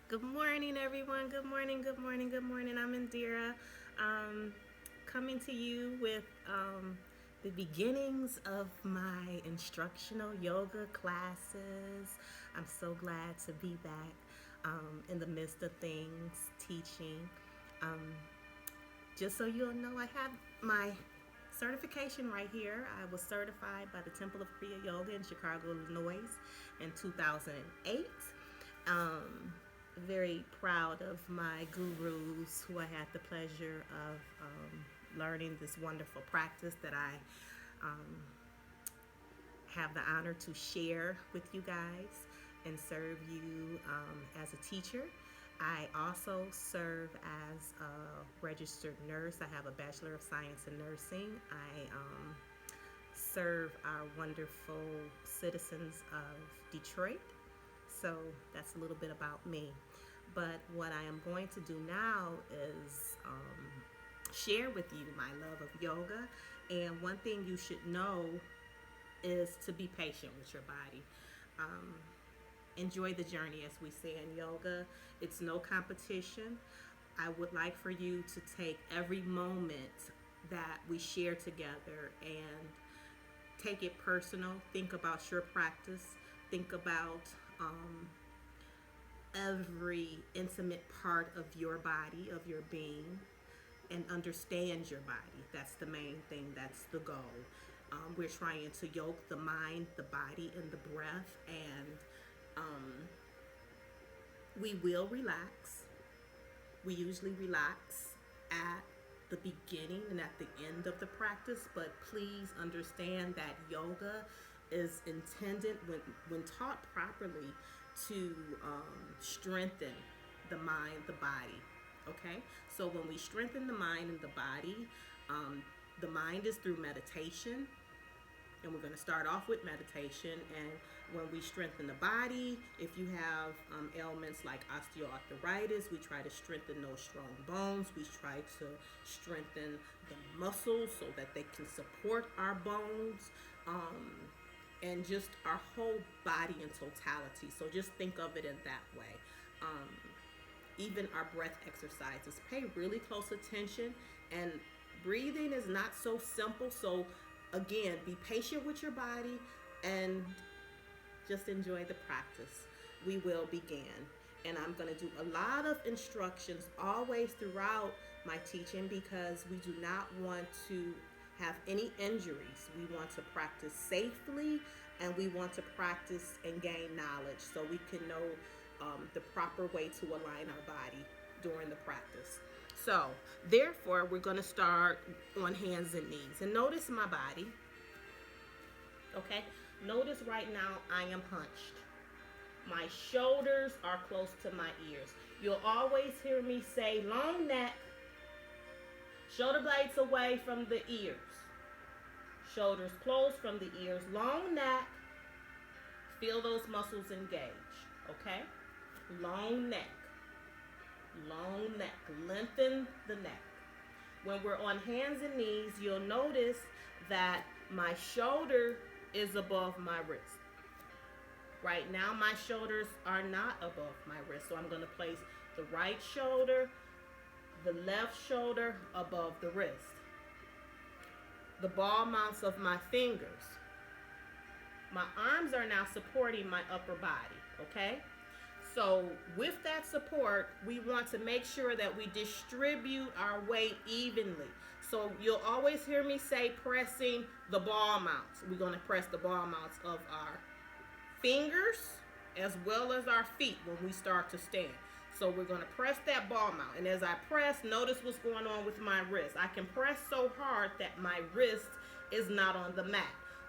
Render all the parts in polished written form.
Good morning, everyone. Good morning, good morning, good morning. I'm Indira, coming to you with the beginnings of my instructional yoga classes. I'm so glad to be back in the midst of things, teaching. Um, just so you'll know, I have my certification right here. I was certified by the Temple of Kriya Yoga in Chicago, Illinois in 2008. Um, Very proud of my gurus who I had the pleasure of learning this wonderful practice that I um, have the honor to share with you guys and serve you as a teacher. I also serve as a registered nurse. I have a Bachelor of Science in Nursing. I serve our wonderful citizens of Detroit. So that's a little bit about me. But what I am going to do now is share with you my love of yoga. And one thing you should know is to be patient with your body. Um, Enjoy the journey, as we say in yoga. It's no competition. I would like for you to take every moment that we share together and take it personal. Think about your practice. Think about every intimate part of your body, of your being, and understand your body. That's the main thing, that's the goal. We're trying to yoke the mind, the body, and the breath, and we will relax. We usually relax at the beginning and at the end of the practice, but please understand that yoga is intended, when taught properly, to strengthen the mind, the body. Okay? So when we strengthen the mind and the mind is through meditation, and we're going to start off with meditation. And when we strengthen the body, if you have ailments like osteoarthritis, we try to strengthen those strong bones. We try to strengthen the muscles so that they can support our bones, and just our whole body in totality. So just think of it in that way. Even our breath exercises, pay really close attention. And breathing is not so simple. So again, be patient with your body and just enjoy the practice. We will begin. And I'm going to do a lot of instructions always throughout my teaching, because we do not want to have any injuries. We want to practice safely, and we want to practice and gain knowledge so we can know the proper way to align our body during the practice. So, therefore, we're going to start on hands and knees. And notice my body. Okay? Notice right now I am hunched. My shoulders are close to my ears. You'll always hear me say long neck, shoulder blades away from the ears. Shoulders closed from the ears, long neck. Feel those muscles engage. Okay? Long neck. Long neck. Lengthen the neck. When we're on hands and knees, you'll notice that my shoulder is above my wrist. Right now, my shoulders are not above my wrist. So I'm going to place the right shoulder, the left shoulder above the wrist. The ball mounts of my fingers. My arms are now supporting my upper body. Okay? So with that support, we want to make sure that we distribute our weight evenly. So you'll always hear me say pressing the ball mounts. We're going to press the ball mounts of our fingers as well as our feet when we start to stand. So we're going to press that ball mount. And as I press, notice what's going on with my wrist. I can press so hard that my wrist is not on the mat.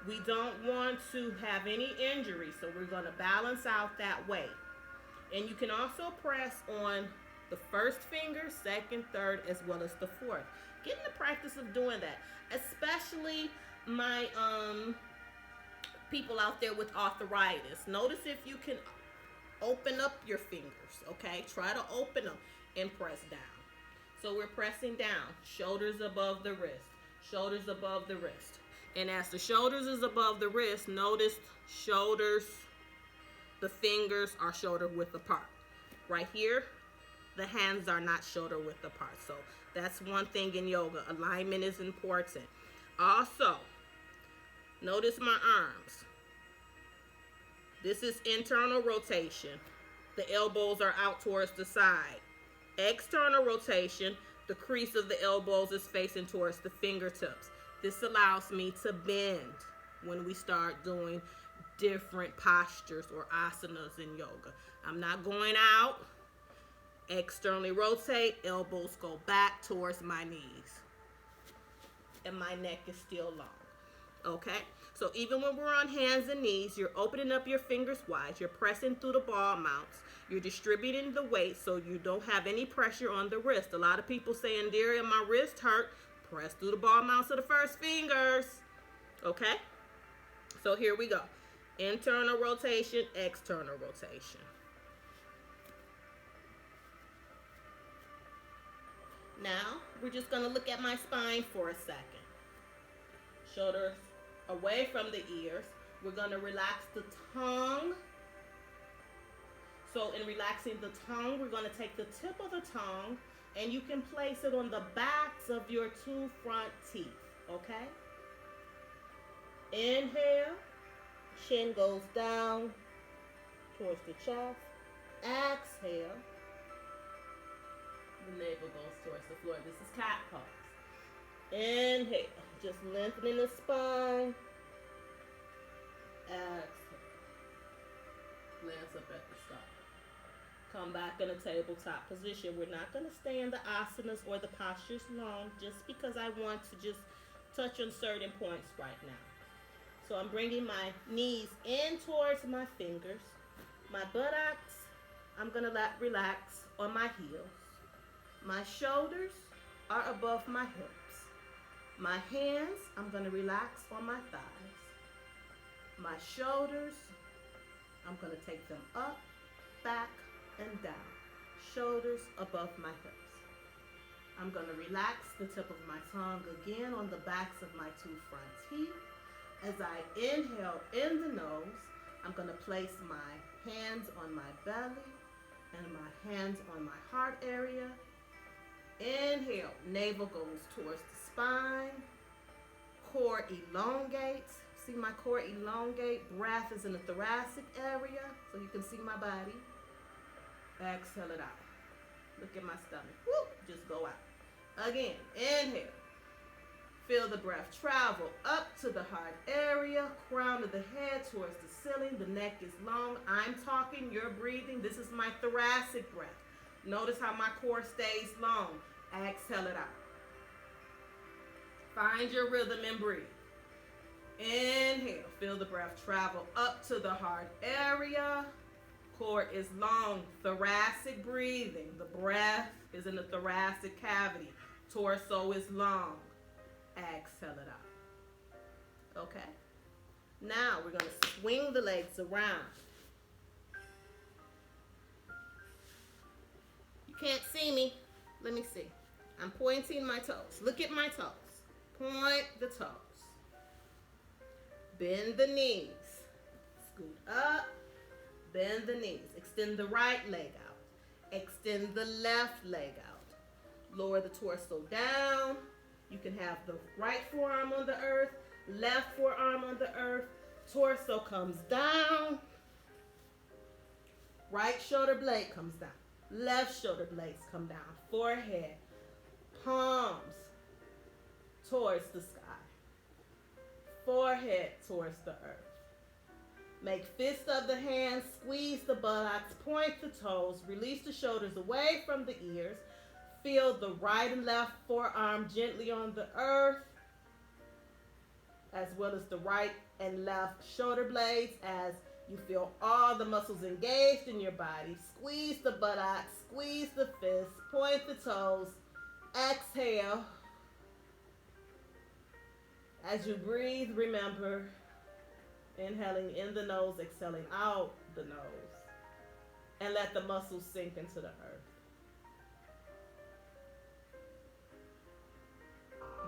We don't want to have any injury, so we're going to balance out that weight. And you can also press on the first finger, second, third, as well as the fourth. Get in the practice of doing that. Especially my people out there with arthritis. Notice if you can open up your fingers, okay? Try to open them and press down. So we're pressing down, shoulders above the wrist, shoulders above the wrist. And as the shoulders is above the wrist, notice shoulders, the fingers are shoulder width apart. Right here, the hands are not shoulder width apart. So that's one thing in yoga. Alignment is important. Also, notice my arms. This is internal rotation. The elbows are out towards the side. External rotation, the crease of the elbows is facing towards the fingertips. This allows me to bend when we start doing different postures or asanas in yoga. I'm not going out. Externally rotate, elbows go back towards my knees. And my neck is still long. Okay? So even when we're on hands and knees, you're opening up your fingers wide. You're pressing through the ball mounts. You're distributing the weight so you don't have any pressure on the wrist. A lot of people say, Indira, my wrist hurt. Press through the ball mounts of the first fingers. Okay? So here we go. Internal rotation, external rotation. Now, we're just going to look at my spine for a second. Shoulders away from the ears. We're going to relax the tongue. So in relaxing the tongue, we're going to take the tip of the tongue and you can place it on the backs of your two front teeth. Okay? Inhale. Chin goes down towards the chest. Exhale. The navel goes towards the floor. This is cat pose. Inhale. Just lengthening the spine. Exhale. Glance up at the sky. Come back in a tabletop position. We're not going to stay in the asanas or the postures long just because I want to just touch on certain points right now. So I'm bringing my knees in towards my fingers. My buttocks, I'm going to relax on my heels. My shoulders are above my hips. My hands, I'm going to relax on my thighs. My shoulders, I'm going to take them up, back, and down. Shoulders above my hips. I'm going to relax the tip of my tongue again on the backs of my two front teeth. As I inhale in the nose, I'm going to place my hands on my belly and my hands on my heart area. Inhale, navel goes towards the spine. Core elongates. See my core elongate. Breath is in the thoracic area, so you can see my body. Exhale it out. Look at my stomach. Whoop, just go out. Again, inhale. Feel the breath travel up to the heart area, crown of the head towards the ceiling. The neck is long. I'm talking, you're breathing. This is my thoracic breath. Notice how my core stays long. Exhale it out. Find your rhythm and breathe. Inhale. Feel the breath travel up to the heart area. Core is long. Thoracic breathing. The breath is in the thoracic cavity. Torso is long. Exhale it out. Okay? Now we're going to swing the legs around. You can't see me. Let me see. I'm pointing my toes. Look at my toes. Point the toes. Bend the knees. Scoot up. Bend the knees. Extend the right leg out. Extend the left leg out. Lower the torso down. You can have the right forearm on the earth, left forearm on the earth. Torso comes down. Right shoulder blade comes down. Left shoulder blades come down. Forehead, palms towards the sky. Forehead towards the earth. Make fist of the hands, squeeze the buttocks, point the toes, release the shoulders away from the ears. Feel the right and left forearm gently on the earth, as well as the right and left shoulder blades as you feel all the muscles engaged in your body. Squeeze the buttocks, squeeze the fists, point the toes, exhale. As you breathe, remember, inhaling in the nose, exhaling out the nose, and let the muscles sink into the earth.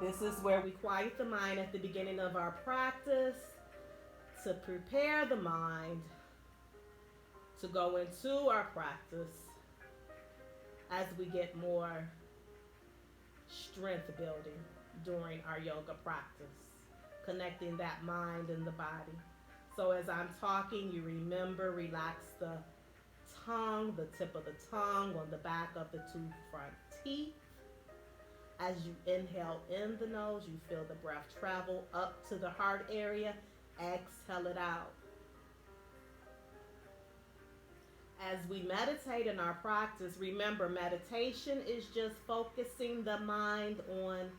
This is where we quiet the mind at the beginning of our practice to prepare the mind to go into our practice as we get more strength building during our yoga practice, connecting that mind and the body. So as I'm talking, you remember, relax the tongue, the tip of the tongue on the back of the two front teeth. As you inhale in the nose, you feel the breath travel up to the heart area. Exhale it out. As we meditate in our practice, remember, meditation is just focusing the mind on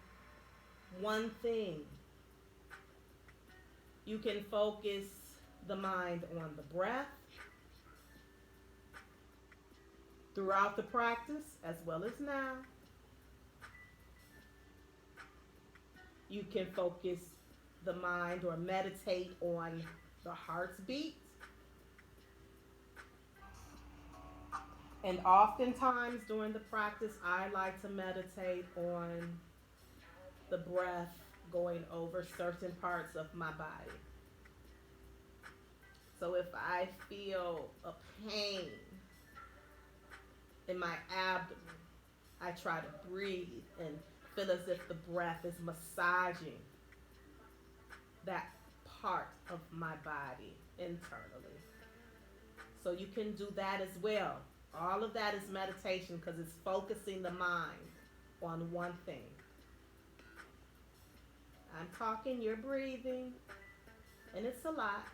one thing. You can focus the mind on the breath throughout the practice as well as now. You can focus the mind or meditate on the heart's beat. And oftentimes during the practice, I like to meditate on the breath going over certain parts of my body. So if I feel a pain in my abdomen, I try to breathe and feel as if the breath is massaging that part of my body internally. So you can do that as well. All of that is meditation because it's focusing the mind on one thing. I'm talking, you're breathing, and it's a lot.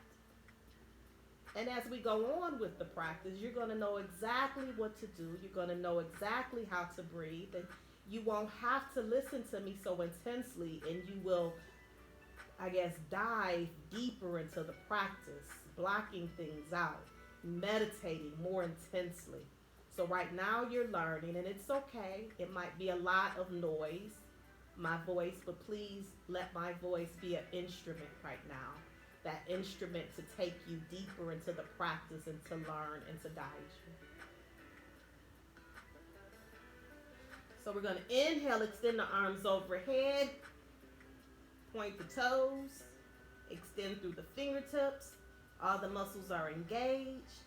And as we go on with the practice, you're going to know exactly what to do. You're going to know exactly how to breathe. And you won't have to listen to me so intensely, and you will, I guess, dive deeper into the practice, blocking things out, meditating more intensely. So right now you're learning, and it's okay. It might be a lot of noise, my voice, but please let my voice be an instrument right now. That instrument to take you deeper into the practice and to learn and to guide you. So we're going to inhale, extend the arms overhead, point the toes, extend through the fingertips. All the muscles are engaged,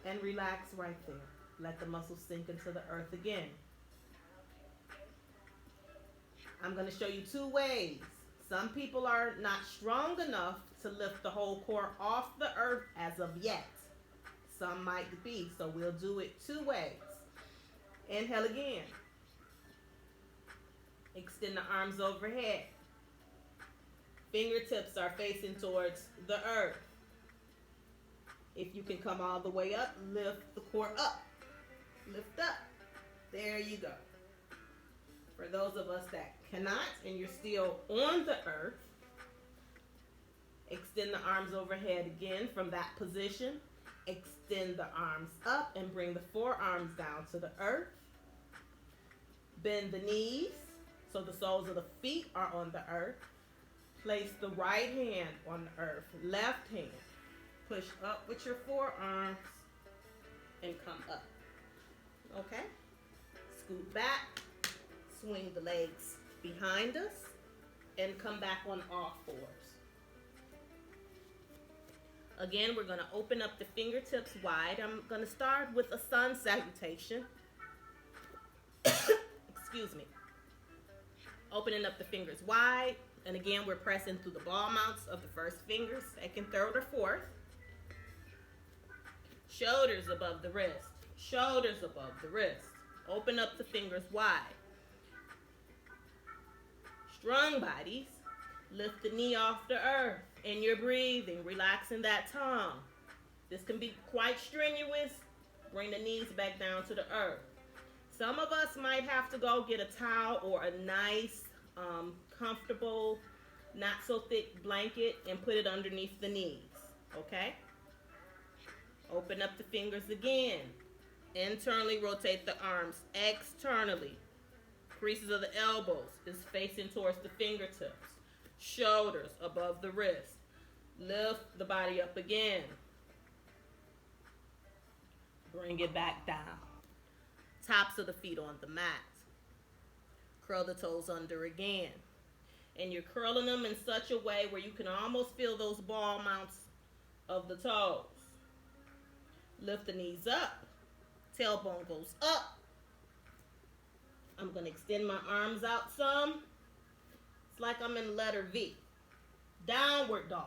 and relax right there. Let the muscles sink into the earth again. I'm going to show you two ways. Some people are not strong enough to lift the whole core off the earth as of yet. Some might be, so we'll do it two ways. Inhale again. Extend the arms overhead. Fingertips are facing towards the earth. If you can come all the way up, lift the core up. Lift up. There you go. For those of us that cannot and you're still on the earth, extend the arms overhead again from that position. Extend the arms up and bring the forearms down to the earth. Bend the knees so the soles of the feet are on the earth. Place the right hand on the earth. Left hand. Push up with your forearms and come up. Okay? Scoot back. Swing the legs behind us and come back on all fours. Again, we're going to open up the fingertips wide. I'm going to start with a sun salutation. Excuse me. Opening up the fingers wide. And again, we're pressing through the ball mounts of the first finger, second, third, or fourth. Shoulders above the wrist. Shoulders above the wrist. Open up the fingers wide. Strong bodies, lift the knee off the earth and you're breathing, relaxing that tongue. This can be quite strenuous. Bring the knees back down to the earth. Some of us might have to go get a towel or a nice, comfortable, not so thick blanket and put it underneath the knees, okay? Open up the fingers again. Internally rotate the arms externally. Creases of the elbows is facing towards the fingertips. Shoulders above the wrist. Lift the body up again. Bring it back down. Tops of the feet on the mat. Curl the toes under again. And you're curling them in such a way where you can almost feel those ball mounts of the toes. Lift the knees up. Tailbone goes up. I'm going to extend my arms out some. It's like I'm in letter V. Downward dog.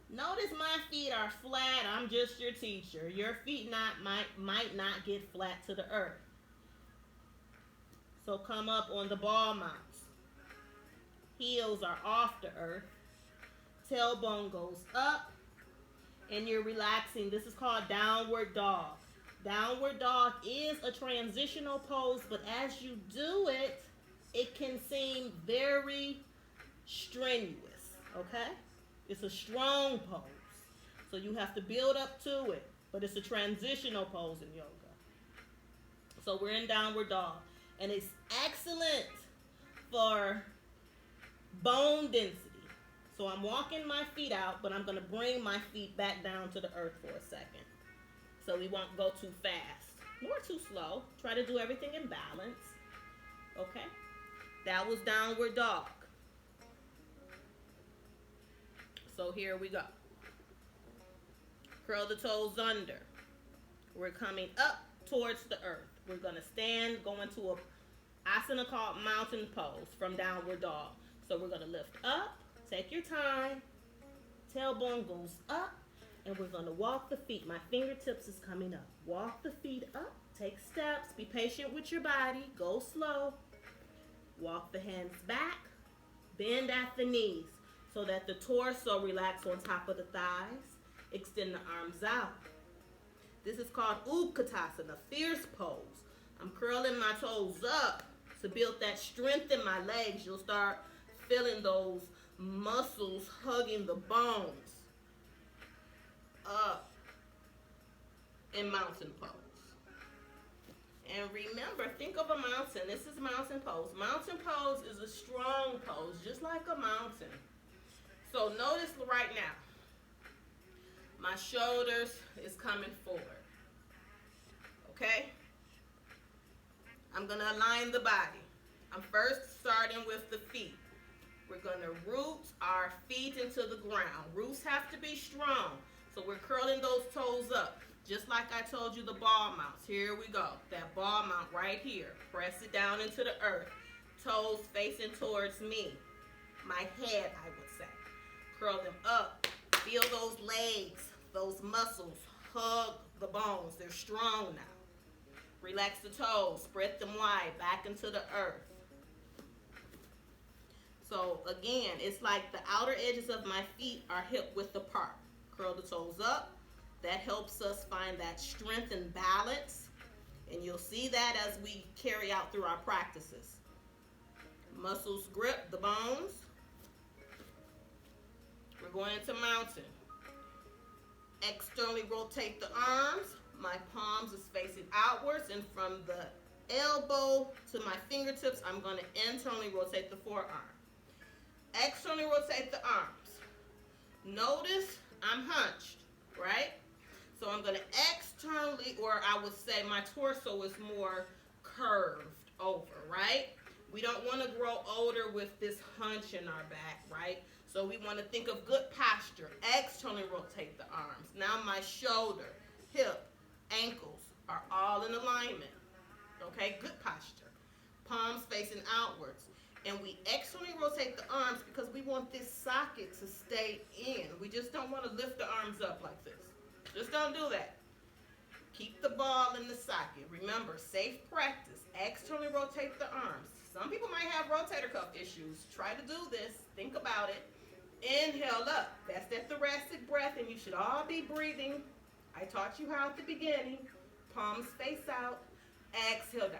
Notice my feet are flat. I'm just your teacher. Your feet might not get flat to the earth. So come up on the ball mounts. Heels are off the earth. Tailbone goes up. And you're relaxing. This is called downward dog. Downward dog is a transitional pose, but as you do it, it can seem very strenuous, okay? It's a strong pose. So you have to build up to it, but it's a transitional pose in yoga. So we're in downward dog, and it's excellent for bone density. So I'm walking my feet out, but I'm going to bring my feet back down to the earth for a second. So we won't go too fast, nor too slow. Try to do everything in balance. Okay? That was downward dog. So here we go. Curl the toes under. We're coming up towards the earth. We're going to stand, go into a asana called mountain pose from downward dog. So we're going to lift up. Take your time. Tailbone goes up. And we're going to walk the feet. My fingertips is coming up. Walk the feet up. Take steps. Be patient with your body. Go slow. Walk the hands back. Bend at the knees so that the torso relax on top of the thighs. Extend the arms out. This is called Utkatasana, fierce pose. I'm curling my toes up to build that strength in my legs. You'll start feeling those muscles hugging the bones. Up in mountain pose. And remember, think of a mountain. This is mountain pose. Mountain pose is a strong pose, just like a mountain. So notice right now, my shoulders is coming forward. Okay? I'm going to align the body. I'm first starting with the feet. We're going to root our feet into the ground. Roots have to be strong. So we're curling those toes up. Just like I told you the ball mounts. Here we go. That ball mount right here. Press it down into the earth. Toes facing towards me. My head, I would say. Curl them up. Feel those legs, those muscles. Hug the bones. They're strong now. Relax the toes. Spread them wide. Back into the earth. So again, it's like the outer edges of my feet are hip width apart. Curl the toes up. That helps us find that strength and balance. And you'll see that as we carry out through our practices. Muscles grip the bones. We're going into mountain. Externally rotate the arms. My palms is facing outwards. And from the elbow to my fingertips, I'm going to internally rotate the forearm. Externally rotate the arms. Notice I'm hunched, right? So I'm going to externally, or I would say my torso is more curved over, right? We don't want to grow older with this hunch in our back, right? So we want to think of good posture. Externally rotate the arms. Now my shoulder, hip, ankles are all in alignment. Okay, good posture. Palms facing outwards. And we externally rotate the arms because we want this socket to stay in. We just don't want to lift the arms up like this. Just don't do that. Keep the ball in the socket. Remember, safe practice. Externally rotate the arms. Some people might have rotator cuff issues. Try to do this. Think about it. Inhale up. That's that thoracic breath, and you should all be breathing. I taught you how at the beginning. Palms face out. Exhale down.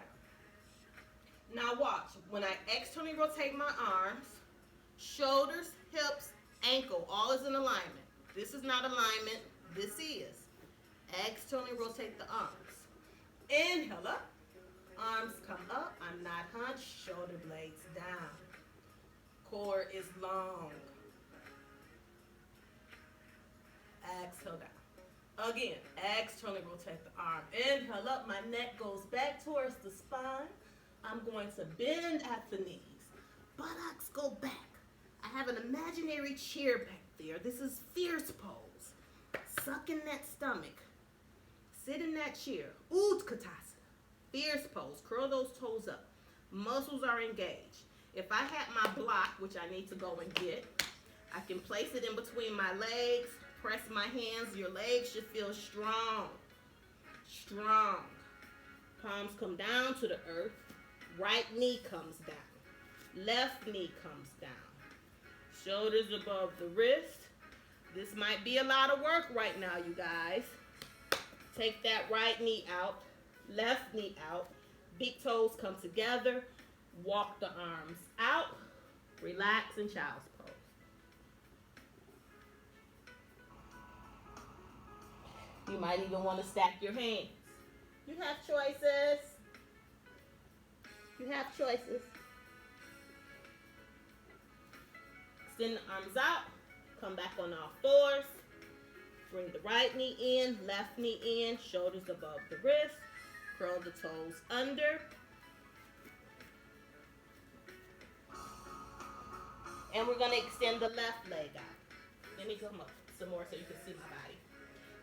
Now watch. When I externally rotate my arms, shoulders, hips, ankle, all is in alignment. This is not alignment. This is. Externally rotate the arms. Inhale up. Arms come up. I'm not hunched. Shoulder blades down. Core is long. Exhale down. Again, externally rotate the arm. Inhale up. My neck goes back towards the spine. I'm going to bend at the knees. Buttocks go back. I have an imaginary chair back there. This is fierce pose. Suck in that stomach. Sit in that chair. Utkatasana. fierce pose. Curl those toes up. Muscles are engaged. If I had my block, which I need to go and get, I can place it in between my legs, press my hands. Your legs should feel strong. Strong. Palms come down to the earth. Right knee comes down. Left knee comes down. Shoulders above the wrist. This might be a lot of work right now, you guys. Take that right knee out. Left knee out. Big toes come together. Walk the arms out. Relax in child's pose. You might even want to stack your hands. You have choices. You have choices. Extend the arms out. Come back on all fours. Bring the right knee in, left knee in, shoulders above the wrist. Curl the toes under. And we're going to extend the left leg out. Let me come up some more so you can see my body.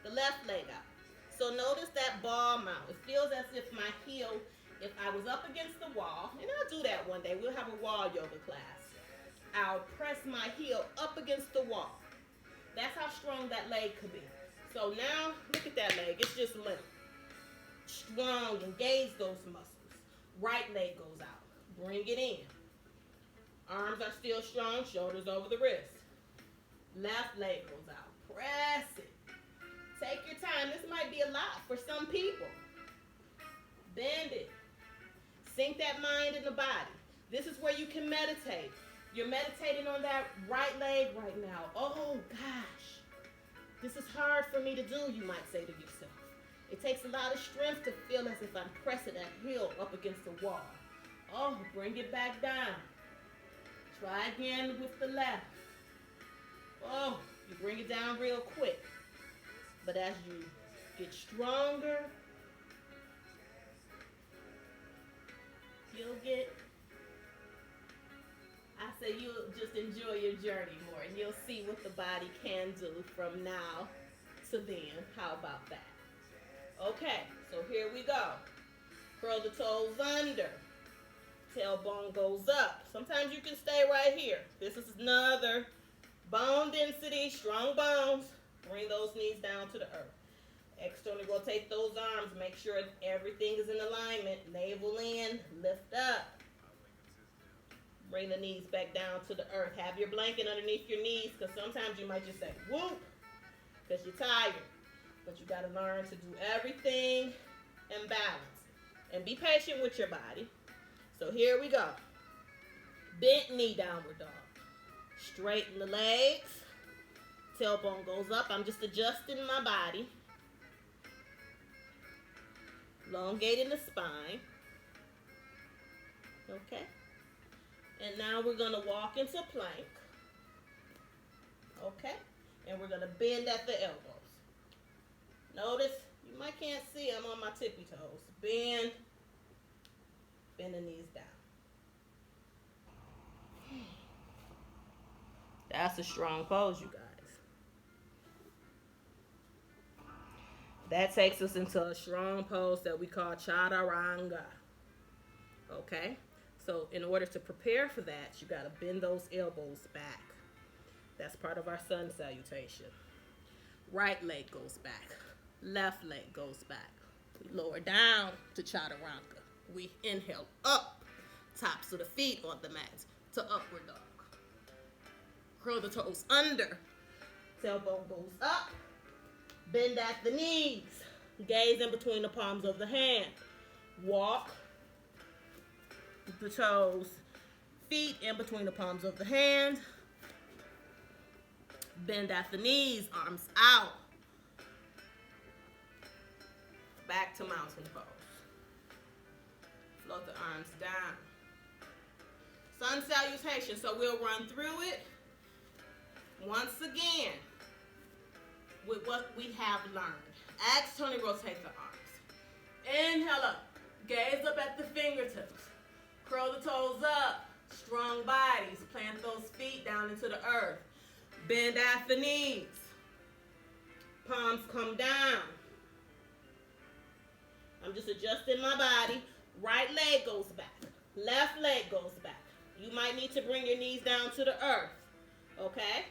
The left leg out. So notice that ball mount. It feels as if my heel, if I was up against the wall, and I'll do that one day. We'll have a wall yoga class. I'll press my heel up against the wall. That's how strong that leg could be. So now, look at that leg. It's just limp. Strong. Engage those muscles. Right leg goes out. Bring it in. Arms are still strong. Shoulders over the wrist. Left leg goes out. Press it. Take your time. This might be a lot for some people. Bend it. Sync that mind and the body. This is where you can meditate. You're meditating on that right leg right now. Oh, gosh. This is hard for me to do, you might say to yourself. It takes a lot of strength to feel as if I'm pressing that heel up against the wall. Oh, bring it back down. Try again with the left. Oh, you bring it down real quick. But as you get stronger, you'll just enjoy your journey more, and you'll see what the body can do from now to then. How about that? Okay, so here we go. Curl the toes under. Tailbone goes up. Sometimes you can stay right here. This is another bone density, strong bones. Bring those knees down to the earth. Externally rotate those arms. Make sure everything is in alignment. Navel in, lift up. Bring the knees back down to the earth. Have your blanket underneath your knees, because sometimes you might just say, whoop, because you're tired. But you got to learn to do everything in balance. And be patient with your body. So here we go. Bent knee, downward dog. Straighten the legs. Tailbone goes up. I'm just adjusting my body. Elongating the spine. Okay. And now we're going to walk into plank. Okay. And we're going to bend at the elbows. Notice, you might can't see, I'm on my tippy toes. Bend. Bend the knees down. That's a strong pose, you guys. That takes us into a strong pose that we call Chaturanga. Okay? So in order to prepare for that, you got to bend those elbows back. That's part of our sun salutation. Right leg goes back. Left leg goes back. We lower down to Chaturanga. We inhale up. Tops of the feet on the mat to upward dog. Curl the toes under. Tailbone goes up. Bend at the knees. Gaze in between the palms of the hand. Walk the toes, feet in between the palms of the hand. Bend at the knees, arms out. Back to mountain pose. Float the arms down. Sun salutation, so we'll run through it once again with what we have learned. Externally rotate the arms. Inhale up. Gaze up at the fingertips. Curl the toes up. Strong bodies. Plant those feet down into the earth. Bend at the knees. Palms come down. I'm just adjusting my body. Right leg goes back. Left leg goes back. You might need to bring your knees down to the earth. Okay?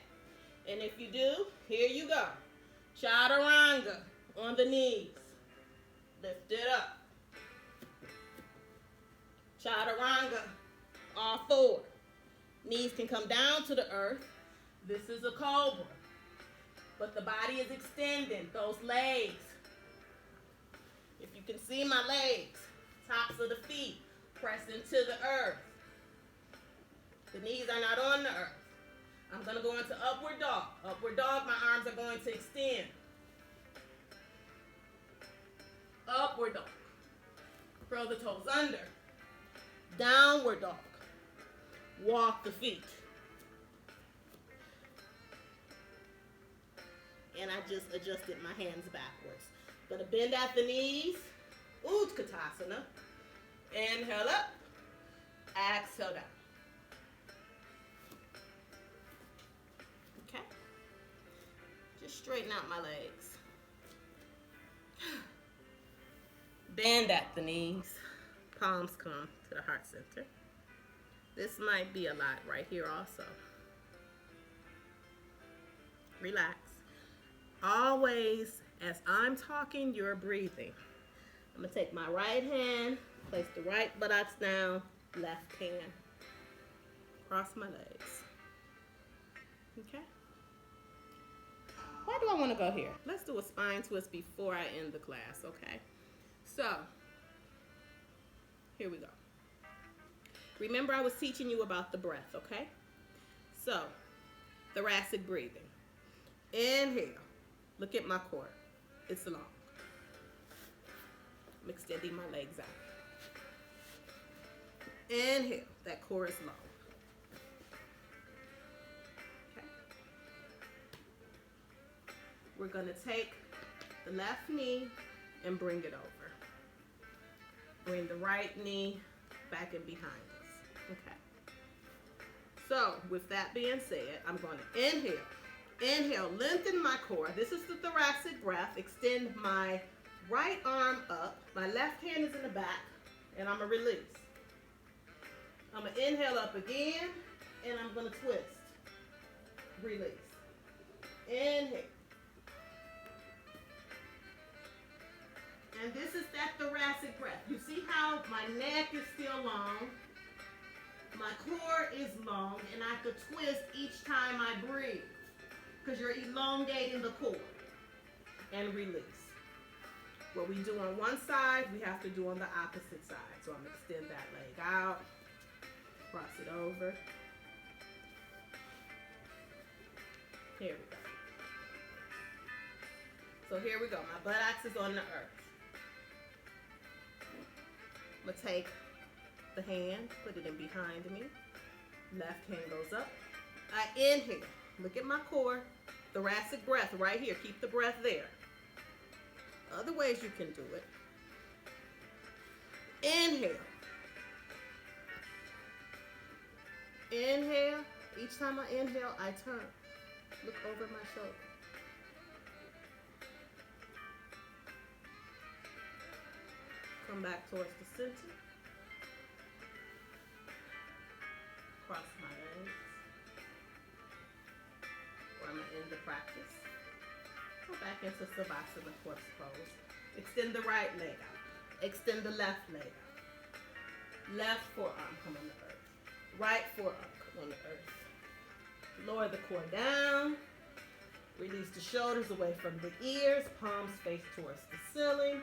And if you do, here you go. Chaturanga on the knees. Lift it up. Chaturanga, all four. Knees can come down to the earth. This is a cobra. But the body is extending. Those legs. If you can see my legs, tops of the feet, pressing to the earth. The knees are not on the earth. I'm going to go into upward dog. Upward dog, my arms are going to extend. Upward dog. Curl the toes under. Downward dog. Walk the feet. And I just adjusted my hands backwards. Gonna bend at the knees. Utkatasana. Inhale up. Exhale down. Okay. Just straighten out my legs. Bend at the knees. Palms come to the heart center. This might be a lot right here also. Relax. Always, as I'm talking, you're breathing. I'm going to take my right hand, place the right buttocks down, left hand. Cross my legs. Okay? Why do I want to go here? Let's do a spine twist before I end the class, okay? So, here we go. Remember I was teaching you about the breath, okay? So, thoracic breathing. Inhale. Look at my core. It's long. I'm extending my legs out. Inhale. That core is long. Okay. We're going to take the left knee and bring it over. Bring the right knee back and behind us. Okay. So, with that being said, I'm going to inhale. Inhale, lengthen my core. This is the thoracic breath. Extend my right arm up. My left hand is in the back, and I'm going to release. I'm going to inhale up again, and I'm going to twist. Release. Inhale. And this is that thoracic breath. You see how my neck is still long, my core is long, and I could twist each time I breathe because you're elongating the core. And release. What we do on one side, we have to do on the opposite side. So I'm going to extend that leg out, cross it over. Here we go. So here we go. My buttocks is on the earth. I'm going to take the hand, put it in behind me. Left hand goes up. I inhale. Look at my core. Thoracic breath right here. Keep the breath there. Other ways you can do it. Inhale. Inhale. Each time I inhale, I turn. Look over my shoulder. Come back towards the center. Cross my legs. I'm going to end the practice. Go back into Savasana, corpse pose. Extend the right leg out. Extend the left leg out. Left forearm come on the earth. Right forearm come on the earth. Lower the core down. Release the shoulders away from the ears. Palms face towards the ceiling.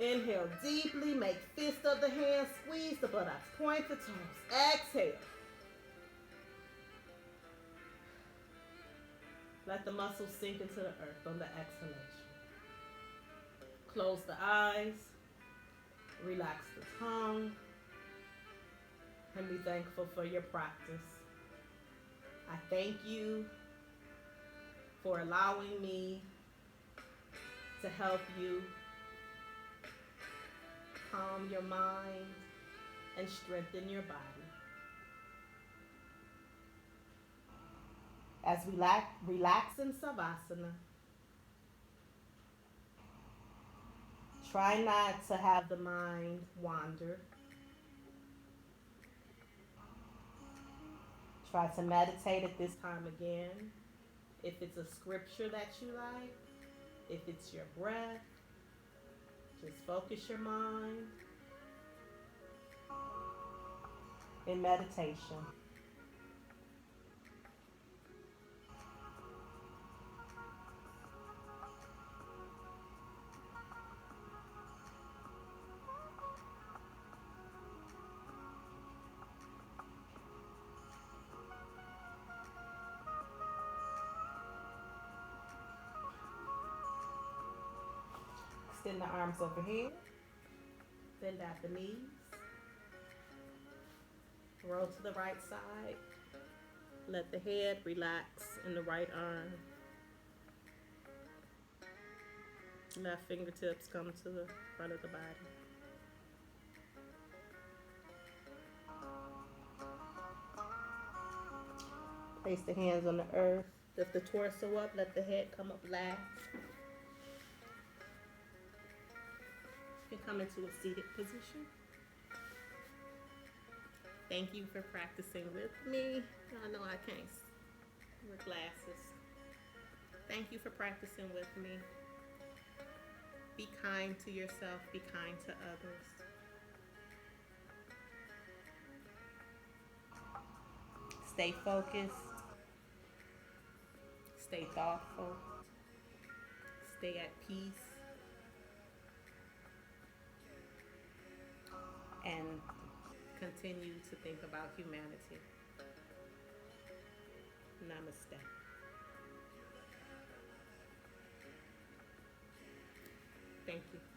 Inhale deeply. Make fist of the hands. Squeeze the buttocks. Point the toes. Exhale. Let the muscles sink into the earth on the exhalation. Close the eyes. Relax the tongue. And be thankful for your practice. I thank you for allowing me to help you calm your mind and strengthen your body. As we relax in Savasana, Try not to have the mind wander. Try to meditate at this time again. If it's a scripture that you like, if it's your breath, just focus your mind in meditation. Extend the arms overhead. Bend at the knees. Roll to the right side. Let the head relax in the right arm. Left fingertips come to the front of the body. Place the hands on the earth. Lift the torso up. Let the head come up last. You can come into a seated position. Thank you for practicing with me. I know I can't wear glasses. Thank you for practicing with me. Be kind to yourself. Be kind to others. Stay focused. Stay thoughtful. Stay at peace. And continue to think about humanity. Namaste. Thank you.